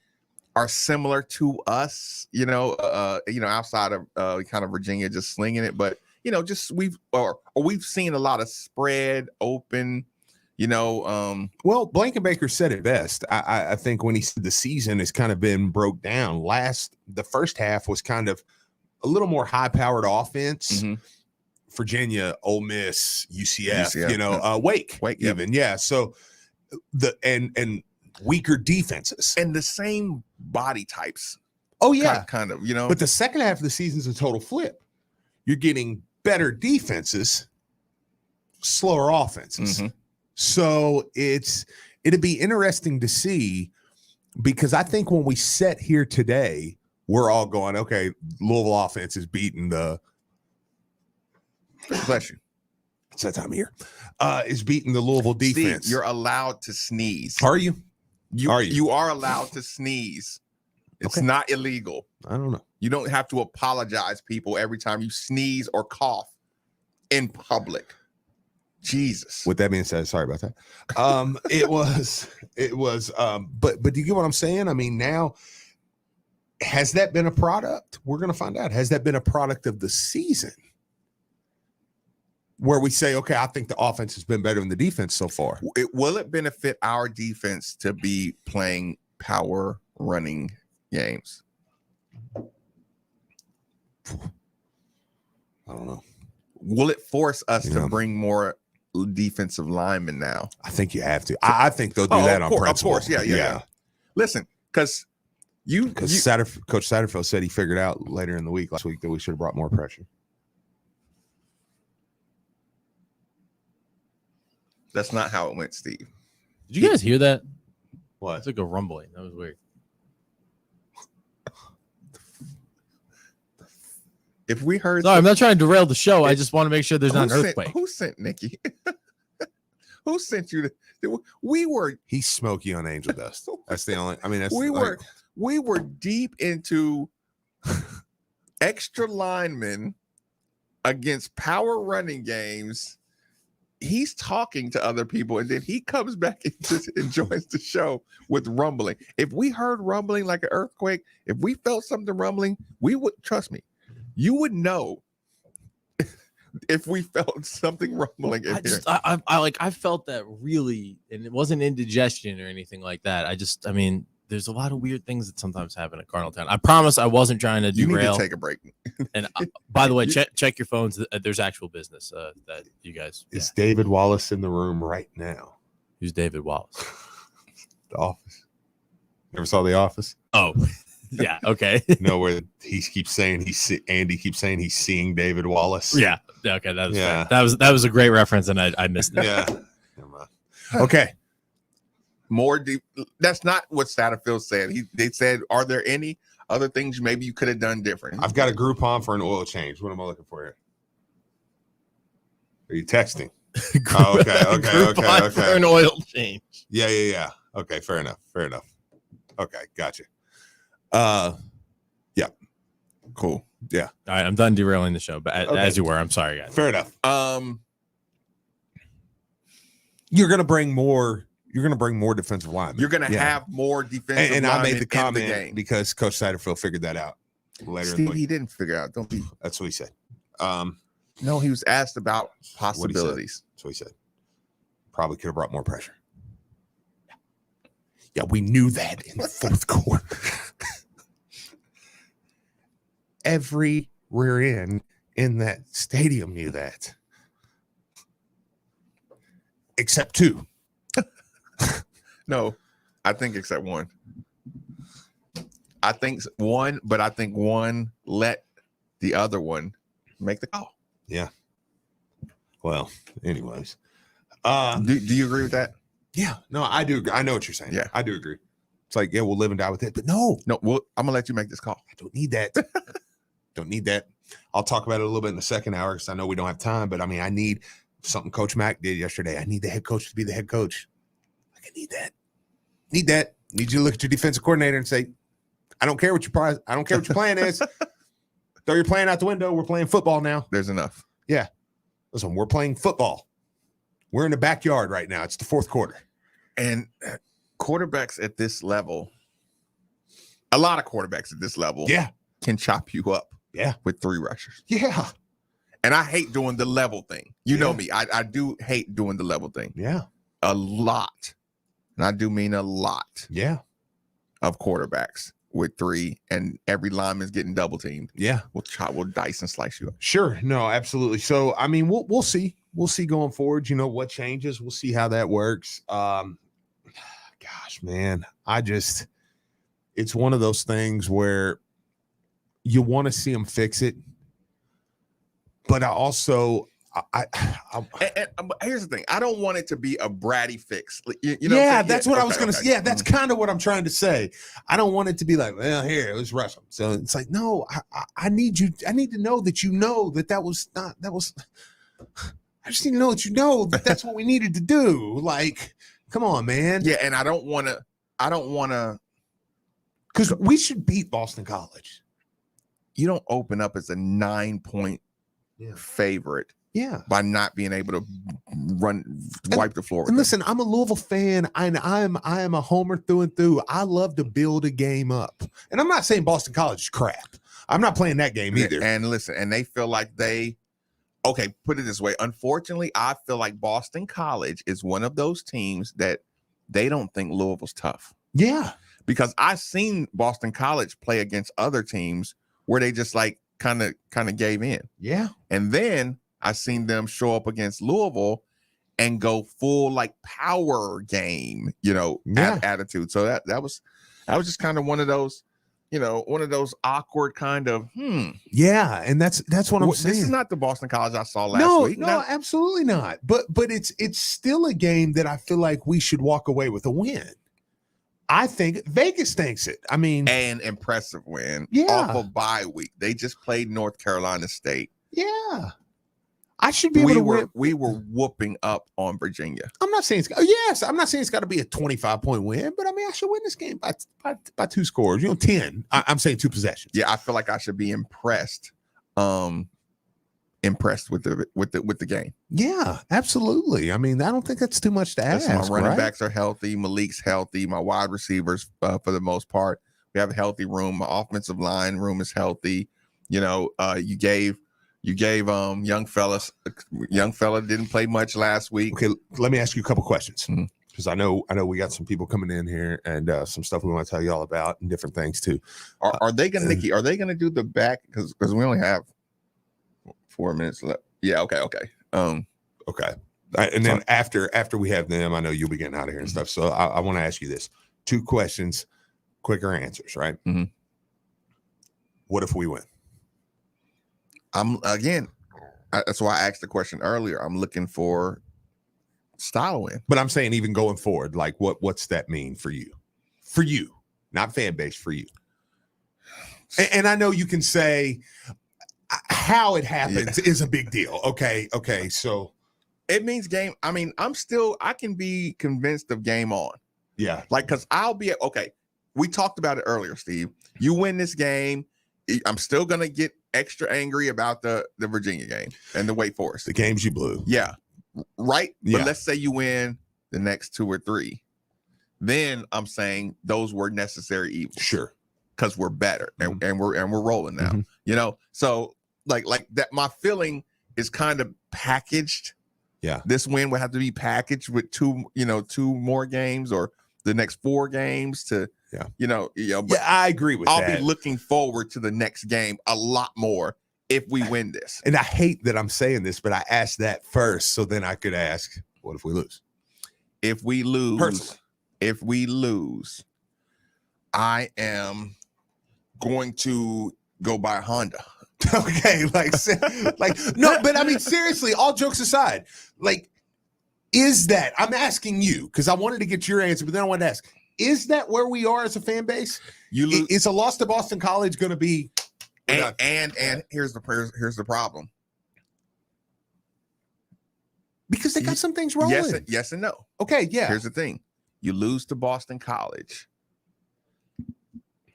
are similar to us, outside of kind of Virginia just slinging it, but we've seen a lot of spread open, Well, Blankenbaker said it best. I think when he said the season has kind of been broke down. The first half was kind of a little more high-powered offense. Virginia, Ole Miss, UCF, Wake even, yeah. So and weaker defenses and the same body types. Oh yeah, kind of, But the second half of the season is a total flip. You're getting better defenses, slower offenses. So it'd be interesting to see, because I think when we sit here today, we're all going, okay, Louisville offense is beating the bless you. It's that time of year. Is beating the Louisville defense. Steve, you're allowed to sneeze. Are you? You are allowed to sneeze. It's not illegal. I don't know. You don't have to apologize, people, every time you sneeze or cough in public. Jesus. With that being said, sorry about that. But do you get what I'm saying? I mean, now, has that been a product? We're going to find out. Has that been a product of the season? Where we say, okay, I think the offense has been better than the defense so far. Will it benefit our defense to be playing power running games? I don't know. Will it force us to bring more defensive linemen now? I think you have to. I think they'll do that on principle. Of course, yeah. Listen, because Coach Satterfield said he figured out later in the week last week that we should have brought more pressure. That's not how it went, Steve. Did you guys hear that? What? It's like a rumbling. That was weird. If we heard, sorry, I'm not trying to derail the show. I just want to make sure there's not an earthquake. Who sent Nikki? Who sent you? We were. He's smoky on angel dust. That's the only. I mean, that's we were deep into extra linemen against power running games. He's talking to other people, and then he comes back and joins the show with rumbling. If we heard rumbling like an earthquake, if we felt something rumbling, we would, trust me, you would know if we felt something rumbling in here. I felt that really, and it wasn't indigestion or anything like that. I mean, there's a lot of weird things that sometimes happen at Cardinaltown. I promise I wasn't trying to derail. You need to take a break. And by the way, check your phones. There's actual business that you guys. Is David Wallace in the room right now? Who's David Wallace? The Office. Never saw The Office? Oh, yeah. Okay. No, where he keeps saying Andy keeps saying he's seeing David Wallace. Yeah. Okay. That was a great reference, and I missed it. Yeah. Okay. More deep. That's not what Satterfield said. They said, are there any other things maybe you could have done different? I've got a Groupon for an oil change. What am I looking for here? Are you texting? Okay. For an oil change. Yeah. Okay, fair enough. Okay, gotcha. Yeah. Cool. Yeah. All right, I'm done derailing the show, but as you were, I'm sorry, guys. Fair enough. You're gonna bring more defensive linemen. You're gonna have more defensive and linemen. I made the comment in the game because Coach Satterfield figured that out later. Steve, he didn't figure out. Don't be. That's what he said. No, he was asked about possibilities. That's what he said. Probably could have brought more pressure. Yeah, we knew that in the fourth quarter. Every rear end in that stadium knew that. Except two. No, I think except one. I think one let the other one make the call. Yeah. Well, anyways. Do you agree with that? Yeah. No, I do. I know what you're saying. Yeah. I do agree. It's like, yeah, we'll live and die with it. But no. I'm going to let you make this call. I don't need that. Don't need that. I'll talk about it a little bit in the second hour because I know we don't have time, but I mean, I need something Coach Mack did yesterday. I need the head coach to be the head coach. Like, I need that. Need you to look at your defensive coordinator and say, I don't care what your plan is. Throw your plan out the window. We're playing football now. There's enough. Yeah. Listen, we're playing football. We're in the backyard right now. It's the fourth quarter. And quarterbacks at this level, a lot of quarterbacks at this level can chop you up with 3 rushers. Yeah. And I hate doing the level thing. You know me. I do hate doing the level thing. Yeah. A lot. And I do mean a lot. Yeah. Of quarterbacks with 3, and every lineman's getting double teamed. Yeah. We'll dice and slice you up. Sure. No, absolutely. So, I mean, we'll see. We'll see going forward, what changes. We'll see how that works. Gosh, man, it's one of those things where you want to see them fix it. But I also, here's the thing. I don't want it to be a bratty fix. That's what I was going to say. Yeah, that's kind of what I'm trying to say. I don't want it to be like, well, here, let's rush them. So it's like, no, I need to know that I just need to know that that's what we needed to do. Like, come on, man. Yeah, and I don't want to, because we should beat Boston College. You don't open up as a 9-point favorite. Yeah. By not being able to wipe the floor. And listen, I'm a Louisville fan, and I am a homer through and through. I love to build a game up. And I'm not saying Boston College is crap. I'm not playing that game either. And listen, and they feel like put it this way. Unfortunately, I feel like Boston College is one of those teams that they don't think Louisville's tough. Yeah. Because I've seen Boston College play against other teams where they just like kind of gave in. Yeah. And then I've seen them show up against Louisville and go full like power game, attitude. So that was just kind of one of those, awkward kind of Yeah, and that's what I'm saying. This is not the Boston College I saw last week. No, absolutely not. But it's still a game that I feel like we should walk away with a win. I think Vegas thinks it. I mean, an impressive win off of bye week. They just played North Carolina State. Yeah. I should be able to win. We were whooping up on Virginia. I'm not saying it's got to be a 25-point win, but I mean, I should win this game by 2 scores, 10. I'm saying 2 possessions. Yeah, I feel like I should be impressed with the game. Yeah, absolutely. I mean, I don't think that's too much to ask. My running backs are healthy. Malik's healthy. My wide receivers, for the most part, we have a healthy room. My offensive line room is healthy. You gave young fella didn't play much last week. Okay, let me ask you a couple questions because I know we got some people coming in here and some stuff we want to tell you all about and different things too. Are they gonna, Nikki? Are they gonna do the back? Because we only have 4 minutes left. Yeah. Okay. Okay. And then after we have them, I know you'll be getting out of here and stuff. So I want to ask you this: 2 questions, quicker answers, right? Mm-hmm. What if we win? That's why I asked the question earlier. I'm looking for style win, but I'm saying even going forward, like what's that mean for you? For you, not fan base, for you. And I know you can say how it happens is a big deal. Okay. So it means game. I mean, I can be convinced of game on. Yeah. Like, cause we talked about it earlier, Steve. You win this game, I'm still going to get extra angry about the Virginia game and the Wake Forest. The games you blew. Yeah. Right. Yeah. But let's say you win the next 2 or 3. Then I'm saying those were necessary evils. Sure. Because we're better and we're rolling now. Mm-hmm. So like that, my feeling is kind of packaged. Yeah. This win would have to be packaged with 2 more games or the next 4 games to but I agree with that. I'll be looking forward to the next game a lot more if we win this. And I hate that I'm saying this, but I asked that first so then I could ask, what if we lose? If we lose, personally. If we lose, I am going to go buy a Honda. Okay, no, but I mean, seriously, all jokes aside, is that, I'm asking you, because I wanted to get your answer, but then I wanted to ask, is that where we are as a fan base? Is a loss to Boston College going to be And here's the problem. Because they got some things rolling. Yes and no. Okay, yeah. Here's the thing. You lose to Boston College.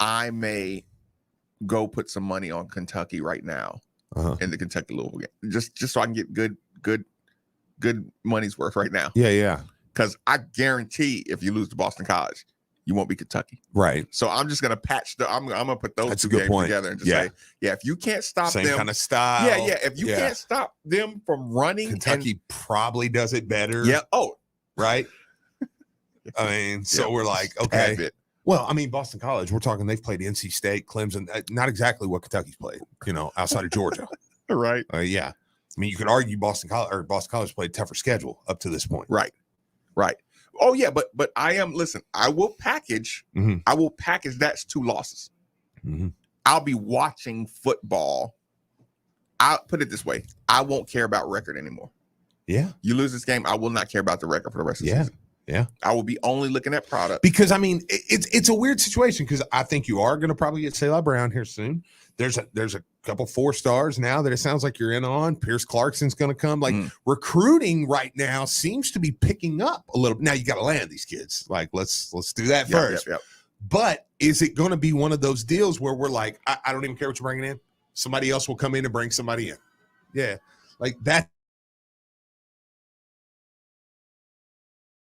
I may go put some money on Kentucky right now in the Kentucky Louisville game. Just so I can get good money's worth right now. Yeah. Because I guarantee if you lose to Boston College, you won't be Kentucky. Right. So I'm just gonna I'm gonna put those That's two a good games point. together and just say, if you can't stop Same them, kind of style. Yeah. If you can't stop them from running, Kentucky probably does it better. Yeah. Oh, right. I mean, so we're like, okay. Well, I mean, Boston College, we're talking they've played NC State, Clemson, not exactly what Kentucky's played, outside of Georgia. Right. Yeah. I mean, you could argue Boston College played tougher schedule up to this point. Right. Oh yeah, but I will package that's 2 losses. Mm-hmm. I'll be watching football. I'll put it this way. I won't care about record anymore. Yeah. You lose this game, I will not care about the record for the rest of the season. Yeah. I will be only looking at product. Because, I mean, it's a weird situation because I think you are going to probably get Selah Brown here soon. There's a couple 4-stars now that it sounds like you're in on. Pierce Clarkson's going to come. Like, recruiting right now seems to be picking up a little. Now, you got to land these kids. Like, let's do that first. Yep. But is it going to be one of those deals where we're like, I don't even care what you're bringing in. Somebody else will come in and bring somebody in. Yeah. Like, that